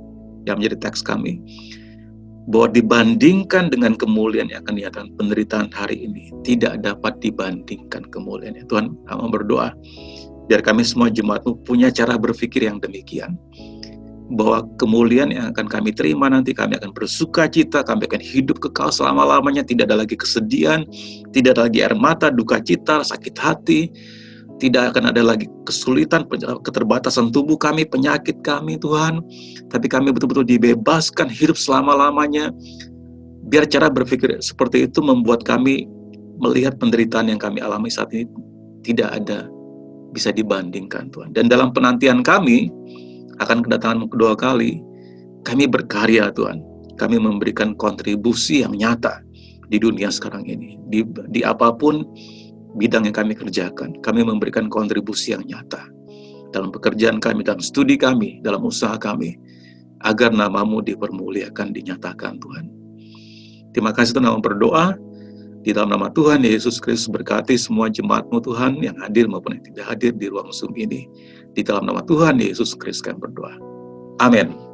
yang menjadi teks kami, bahwa dibandingkan dengan kemuliaan yang akan dinyatakan, penderitaan hari ini tidak dapat dibandingkan kemuliaannya. Tuhan, kami berdoa biar kami semua jemaat-Mu punya cara berpikir yang demikian. bahwa kemuliaan yang akan kami terima nanti, kami akan bersuka cita, kami akan hidup kekal selama-lamanya, tidak ada lagi kesedihan, tidak ada lagi air mata, duka cita, sakit hati, tidak akan ada lagi kesulitan, keterbatasan tubuh kami, penyakit kami Tuhan, tapi kami betul-betul dibebaskan hidup selama-lamanya. Biar cara berpikir seperti itu membuat kami melihat penderitaan yang kami alami saat ini tidak ada bisa dibandingkan Tuhan. Dan dalam penantian kami akan kedatangan kedua kali, kami berkarya Tuhan. Kami memberikan kontribusi yang nyata di dunia sekarang ini. Di apapun bidang yang kami kerjakan, kami memberikan kontribusi yang nyata. Dalam pekerjaan kami, dalam studi kami, dalam usaha kami, agar nama-Mu dipermuliakan, dinyatakan Tuhan. Terima kasih Tuhan, berdoa di dalam nama Tuhan Yesus Kristus. Berkati semua jemaat-Mu Tuhan yang hadir maupun yang tidak hadir di ruang Zoom ini. Di dalam nama Tuhan Yesus Kristus kami berdoa. Amin.